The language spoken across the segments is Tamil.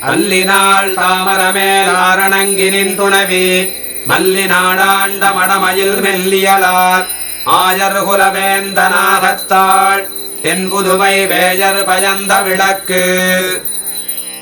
அல்லினாள் தாமரமேல் ஆரணங்கினின் துணவி மல்லிநாடாண்ட மடமயில் மெல்லியலார் ஆயர்குலவேந்தனாகத்தாள் தென்புதுவை வேயர் பயந்த விளக்கு.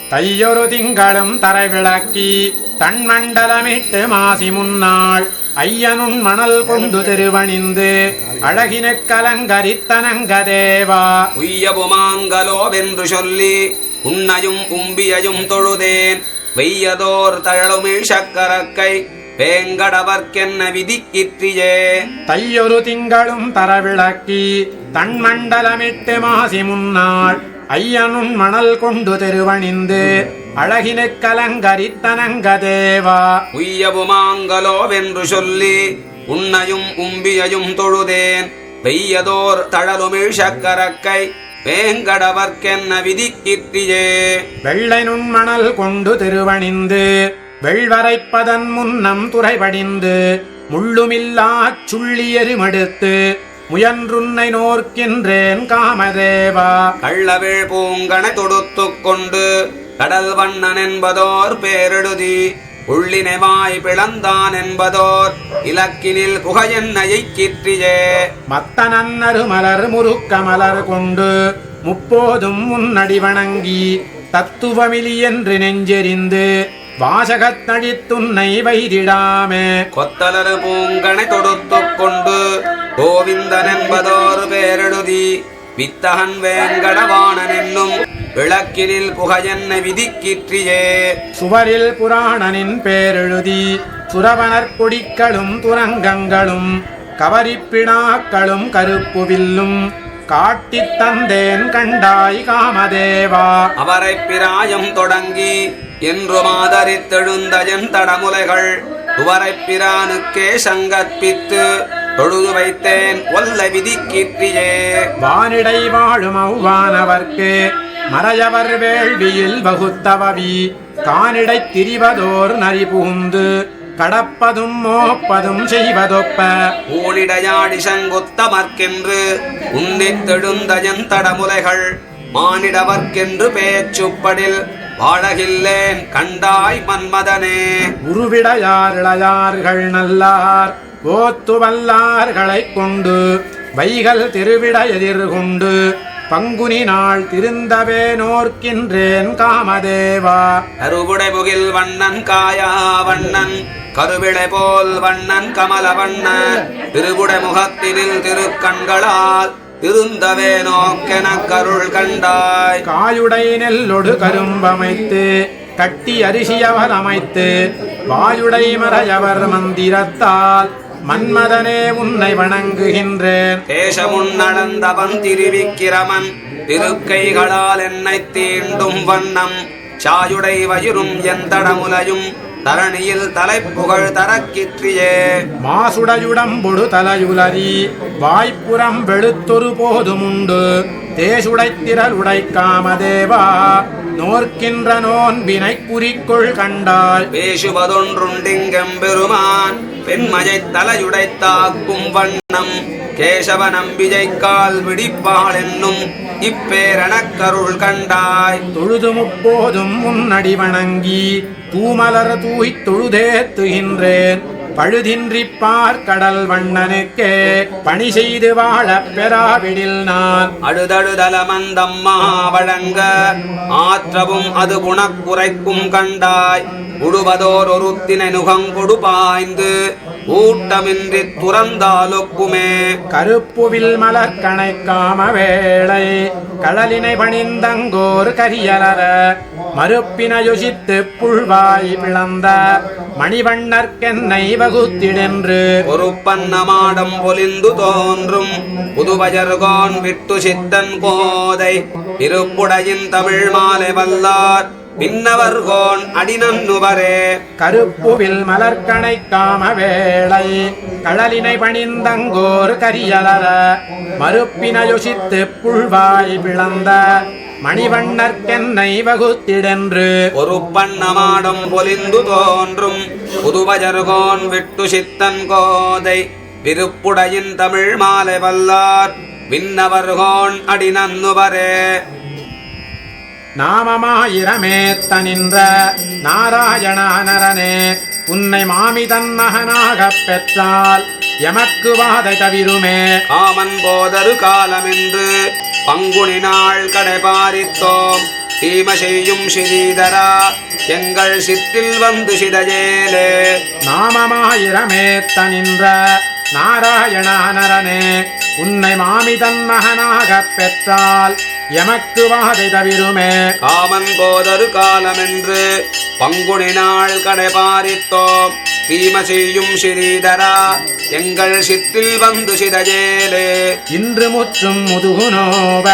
தையொரு திங்களும் தரை விளக்கி தன்மண்டலமிட்டு மாசி முன்னாள் ஐயனுன் மணல் கொண்டு திருவணிந்து அழகினுக் கலங்கரித்தனங்கதேவா. உய்யபுமாங்கலோவென்று சொல்லி உன்னையும் உம்பியையும் தொழுதேன் வெய்யதோர் தழலுமிழ் சக்கரக்கை வேங்கடவர்க்கென்ன விதிக்கிற்றியே. தையொரு திங்களும் தரவிளக்கி தன்மண்டலமிட்டு மாசி முன்னாள் ஐயனுன் மணல் கொண்டு திருவணிந்து அழகினுக் கலங்கரித்தனங்கதேவா. உய்யபுமாங்கலோவென்று சொல்லி உன்னையும் உம்பியையும் தொழுதேன் வெய்யதோர் தழலுமிழ் சக்கரக்கை வேங்கடவர்க்கென்ன விதிக்கிற்றியே. வெள்ளை நுண்மணல் கொண்டு திருவணிந்து வெள்வரைப்பதன் முன்னம் துறைபடிந்து முள்ளுமில்லாச் சுள்ளியெருமடுத்து முயன்றுன்னை நோர்க்கின்றேன் காமதேவா. கள்ளவிழ் பூங்கனை தொடுத்துக் கொண்டு கடல் வண்ணன் என்பதோர் பேரெழுதி உள்ளினைவாய் பிளந்தான் என்பதோர் இலக்கினில் புகையென்னையை கிற்றியே. மத்தனன்னரு மலர் முருக்க மலர் கொண்டு முப்போதும் முன்னடி வணங்கி தத்துவமிலி என்று நெஞ்செறிந்து வாசகத்தழித்துன்னை வைதிடாமே. கொத்தலரு பூங்கனை தொடுத்துக் கொண்டு கோவிந்தன் என்பதோர் பேரெழுதி வித்தகன் வேங்கடவாணன் என்னும் விளக்கினில் புகையென்னை விதிக்கிற்றியே. சுவரில் புராணனின் பேரெழுதி சுரவனர் கொடிக்களும் துரங்கங்களும் கவரிப்பினாக்களும் கருப்புவில்லும் காட்டித் தந்தேன் கண்டாய் காமதேவா. அவரை பிராயம் தொடங்கி என்று மாதரித்தெழுந்தயன் தடமுலைகள் துவரை பிரானுக்கே சங்கற்பித்து தொழுது வைத்தேன் ஒல்ல விதிக்கிற்றியே. வானிடை வாழும் அவ்வானவர்க்கு மறையவர் வேள்வியில் வகுத்தவவி கானிடை திரிவதோர் நரி புகுந்து கடப்பதும் மோப்பதும் செய்வதொப்ப ஊனிடையாடி சங்குத்தமர்க்கென்று உன்னித்தெழுந்தயன் தடமுலைகள் மானிடவர்க்கென்று பேச்சுப்படில் வாழகில்லேன் கண்டாய் மன்மதனே. உருவிடையார் இளையார்கள் நல்லார் ஓத்து வல்லார்களைக் கொண்டு வைகள் திருவிட எதிர்கொண்டு பங்குனி நாள் திருந்தவே நோர்க்கின்றேன் காமதேவா. கருவுடை முகில் வண்ணன் காயா வண்ணன் கருவிளை போல் வண்ணன் கமல வண்ண திருவுடை முகத்தினில் திருக்கண்களால் திருந்தவே நோக்கென கருள் கண்டாய். காயுடை நெல்லொடு கரும்பமைத்து கட்டி அரிசியவர் அமைத்து வாயுடை மறையவர் மந்திரத்தால் மன்மதனே உன்னை வணங்குகின்றேன். தேசமுன் நடந்தவன் திருவிக்கிரமன் திருக்கைகளால் என்னை தீண்டும் வண்ணம் சாயுடை வயிறும் எந்தடமுலையும் தரணியில் தலைப்புகழ் தரக்கிற்றியே. மாசுடையுடம்பொடு தலையுலரி வாய்ப்புறம் வெளுத்தொரு போதுமுண்டு தேசுடைத்திரல் உடை காமதேவா. நோர்க்கின்ற நோன்பினை குறிக்கொள் கண்டாய். பேசுவதொன்றுண்டிங்கெம்பெருமான் பெண்மையை தலையுடைத்தாக்கும் வண்ணம் கேசவ நம்பிஜைக்கால் விடிப்பாள் என்னும் இப்பேரணக்கருள் கண்டாய். தொழுது முப்போதும் முன்னடி வணங்கி தூமலர் தூய்த் தொழுதேத்துகின்றேன் பழுதின்றி பார்க்கடல் வண்ணனுக்கே பணி செய்து வாழ பெறாவிடில் நான். அழுதழுதலமந்தம்மா வழங்க ஆற்றவும் அது குணக்குறைக்கும் கண்டாய். உழுவதோர் ஒருத்தினை நுகங்கொடு பாய்ந்து ஊட்டமின்றி துறந்தாலொக்குமே. கருப்புவில் மலர் கணைக்காம வேளை கடலினை பணிந்தங்கோர் கரியலர மறுப்பின யோசித்து புல்வாய் பிளந்த மணிவண்ணர்க்கென்னை வகுத்திடென்று ஒரு பன்னமாடம் பொலிந்து தோன்றும் புதுவயர்கோன் விட்டு சித்தன் கோதை இருப்புடையின் தமிழ் மாலை வல்லார் பின்னவர்கோன் அடிநன்னுவரே. கருப்புவில் மலர்கணை காம வேளை கடலினை பணிந்தங்கோர் கரியலர மறுப்பின யோசித்து புல்வாய் பிளந்த மணிவண்ணர்க்கென்னை வகுத்திடென்று ஒரு பன்னமாடம் பொலிந்து தோன்றும் புதுவயர்கோன் விட்டு சித்தன் கோதை விருப்புடையின் தமிழ் மாலை வல்லார் விண்ணவர்கோன் அடிநன்னுவரே. நாமமாயிரமேத்த நின்ற நாராயணானரனே உன்னை மாமிதன் மகனாகப் பெற்றால் எமக்கு வாதை தவிருமே. காமன் போதரு காலமென்று பங்குனி நாள் கடைபாரித்தோம் தீம செய்யும் ஸ்ரீதரா எங்கள் சிற்றில் வந்து சிதையேலே. நாமமாயிரமேத்த நின்ற நாராயணானரனே உன்னை மாமிதன் மகனாகப் பெற்றால் எமக்கு வாதை தவிருமே. காமன் போதரு காலமென்று பங்குனி நாள் கடைபாரித்தோம் தீம செய்யும் ஸ்ரீதரா எங்கள் சிற்றில் வந்து சிதையேலே. இன்று முற்றும் முதுகுநோவ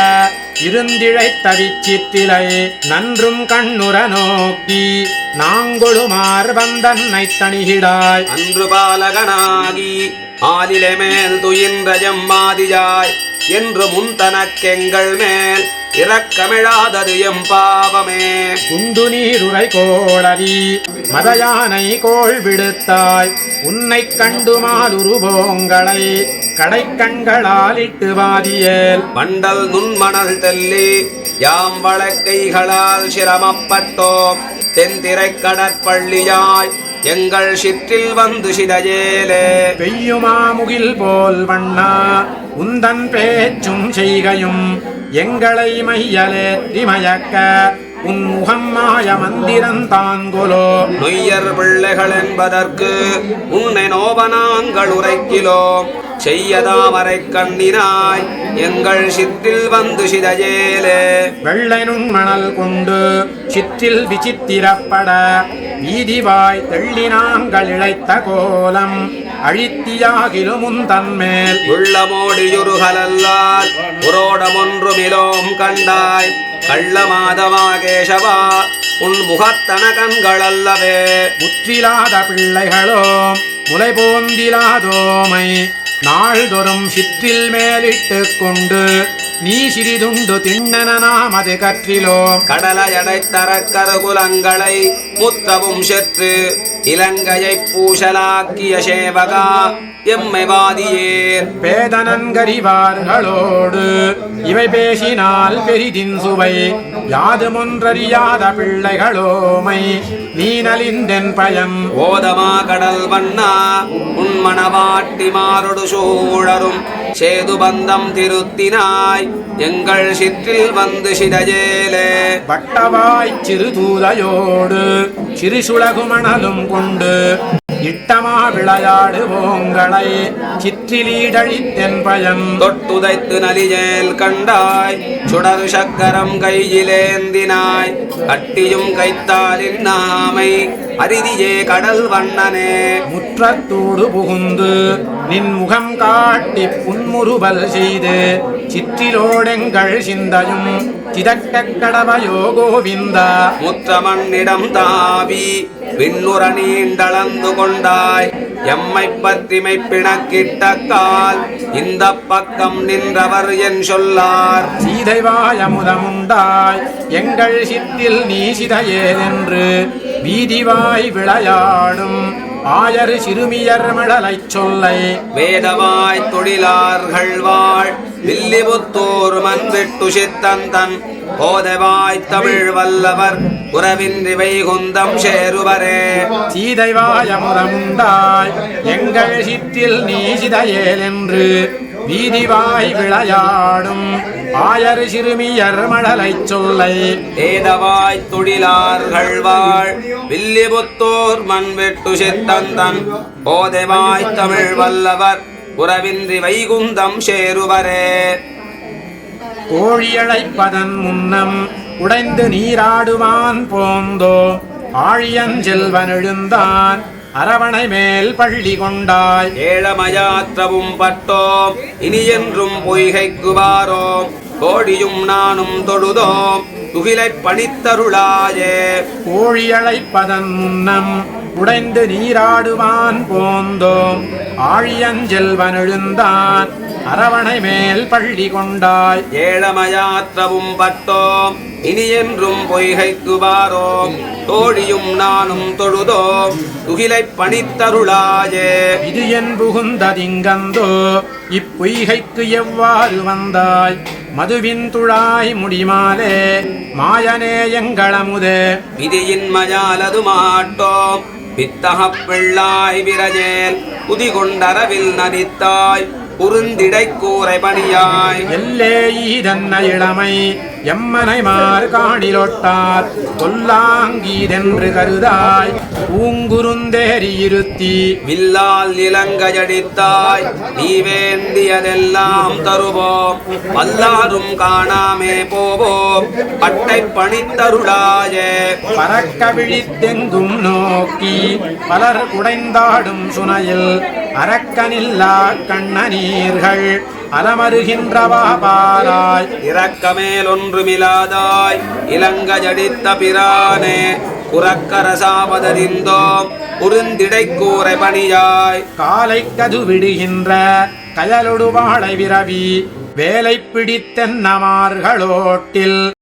இருந்திழைத்த விச்சித்திலை நன்றும் கண்ணுற நோக்கி நாங்கொழுமார் வந்தன்னை தணிகிடாய். அன்று பாலகனாகி ஆலிலை மேல் துயின்ற எம்மாதியாய் என்று முன்தனக்கெங்கள் மேல் இரக்கமிழாதது எம் பாவமே. குண்டு நீருரை கோளரி மதயானை கோள் விடுத்தாய் உன்னை கண்டுமாலுருவோங்களை கடைக்கண்களால் இட்டு வாதியேல். மண்டல் நுண்மணல் தெல்லி யாம் வழக்கைகளால் சிரமப்பட்டோம் தென்திரை கடற்பள்ளியாய் எங்கள் சிற்றில் வந்து சிதையேலே. பெய்யுமா முகில் போல் வண்ணா உந்தன் பேச்சும் செய்கையும் எங்களை மையலேற்றி மயக்க உன் முகம் மாய மந்திரந்தான்கொலோ. நொய்யர் பிள்ளைகள் என்பதற்கு உன்னை நோபனாங்கள் உரைக்கிலோம் செய்யதாமரை கண்ணினாய் எங்கள் சிற்றில் வந்து சிதையேலே. வெள்ளை நுண்மணல் கொண்டு சிற்றில் விசித்திரப்பட வீதிவாய் தெள்ளினாங்கள் இழைத்த கோலம் அழித்தியாகிலும் உந்தன்மேல். உள்ளமோடியுருகலல்லால் புரோடமொன்றுமிலோம் கண்டாய் கள்ள மாதவா கேசவா உன் முகத்தன கண்களல்லவே. முற்றிலாத பிள்ளைகளோ முலை போந்திலாதோமை நாள்தொறும் சிற்றில் மேலிட்டு கொண்டு நீ சிறிதுண்டு திண்ணன நாமது கற்றிலோ. கடலையடைத்தர கருகுலங்களை முத்தவும் செற்று இலங்கையை பூசலாக்கிய சேவகா எம்மை வாதியேர். பேதனன்கறிவார்களோடு இவை பேசினால் பெரிதின் சுவை யாதுமொன்றறியாத பிள்ளைகளோமை நீ நலிந்தென் பயன். ஓதமா கடல் வண்ணா உன்மணவாட்டி மாரொடு சூழரும் சேது பந்தம் திருத்தினாய் எங்கள் சிற்றில் வந்து சிதையேலே. வட்டவாய் சிறு தூதையோடு சிறு சுளகுமணலும் கொண்டு இட்டமா விளையாடுவோங்களை சிற்றிலீடழித்தென் பயன். தொட்டுதைத்து நலியேல் கண்டாய் சுடரு சக்கரம் கையிலேந்தினாய் கட்டியும் கைத்தாலின் நாமை அரிதியே கடல் வண்ணனே. முற்றத்தோடு புகுந்து நின் முகம் காட்டி புன்முறுவல் செய்து சிற்றிலோடெங்கள் சிந்தையும் சிதக்க கடவையோ கோவிந்தா. முற்றமண்ணிடம் தாவி விண்ணுற நீண்டளந்து கொண்டாய் எம்மை பற்றிமை பிணக்கிட்ட கால் இந்த பக்கம் நின்றவர் என் சொல்லார். சீதைவாயமுதமுண்டாய் எங்கள் சித்தில் நீ சிதையேதென்று வீதிவாய் விளையாடும் ஆயர் சிறுமியர் மடலைச் சொல்லை. வேதவாய் தொழிலார்கள் வாழ் வில்லிபுத்தூர் மண்விட்டு சித்தந்தன் போதவாய் தமிழ் வல்லவர் உறவின்றி வைகுந்தம் சேருவரே. சீதைவாயமுதமுண்டாய் எங்கள் சித்தில் நீ சிதையேல் என்று வீதிவாய் விளையாடும் ஆயர் சிறுமியர் மடலைச் சொல்லை. ஏதவாய் தொழிலார்கள் வாழ் வில்லிபுத்தூர் மண்விட்டு சித்தந்தன் போதவாய் தமிழ் வல்லவர் உறவின்றி வைகுந்தம் சேருவரே. கோழியழைப்பதன் முன்னம் உடைந்து நீராடுவான் போந்தோ ஆழியன் செல்வன் எழுந்தான் அரவணை மேல் பள்ளி கொண்டாய். ஏழமயாற்றவும் பட்டோம் இனி என்றும் பொய்கைக்கு வாரோம் கோடியும் நானும் தொழுதோம் துகிலை பணித்தருளாயே. கோழியழைப்பதன் முன்னம் உடைந்து நீராடுவான் போந்தோம் ஆழியன் செல்வன் எழுந்தான் அரவணை மேல் பள்ளி கொண்டாய் ஏழமையாற்றவும் பட்டோம் இனி என்றும் பொய்கைக்கு வாரோம் தோழியும் நானும் தொழுதோம் துகிலைப் பணித்தருளாயே இது என் புகுந்ததிங்கந்தோ இப்பொய்கைக்கு எவ்வாறு வந்தாய் மதுவின் துழாய் முடிமாலே மாயனே எங்களமுதே விதியின் மஜாலது மாட்டோம் பித்தகப் பிள்ளாய் விரஜேல் புதி கொண்டரவில் நதித்தாய் குறுந்திடை கூரை பணியாய் எல்லே ஈதன்ன இளமை எம்மனை மார் காணிலொட்டார் கொல்லாங்கீதென்று கருதாய் பூங்குருந்தேறி இருத்தி வில்லால் நிலங்கஜடித்தாய் நீ வேண்டியதெல்லாம் தருவோம் வல்லாரும் காணாமே போவோம் பட்டை பணித்தருளாயே பறக்க விழித்தெங்கும் நோக்கி பலர் குடைந்தாடும் சுனையில் அரக்கனில்லா கண்ணநீர்கள் அலமருகின்றவா பாராய் இரக்கமேல் ஒன்றுமிலாதாய் இலங்கஜடித்த பிரானே குரக்கரசாபதறிந்தோம் குறுந்திடை கூரை பணியாய் காலை கது விடுகின்ற கயலொடு வாழை விரவி வேலை பிடித்தென்னமார்களோட்டில்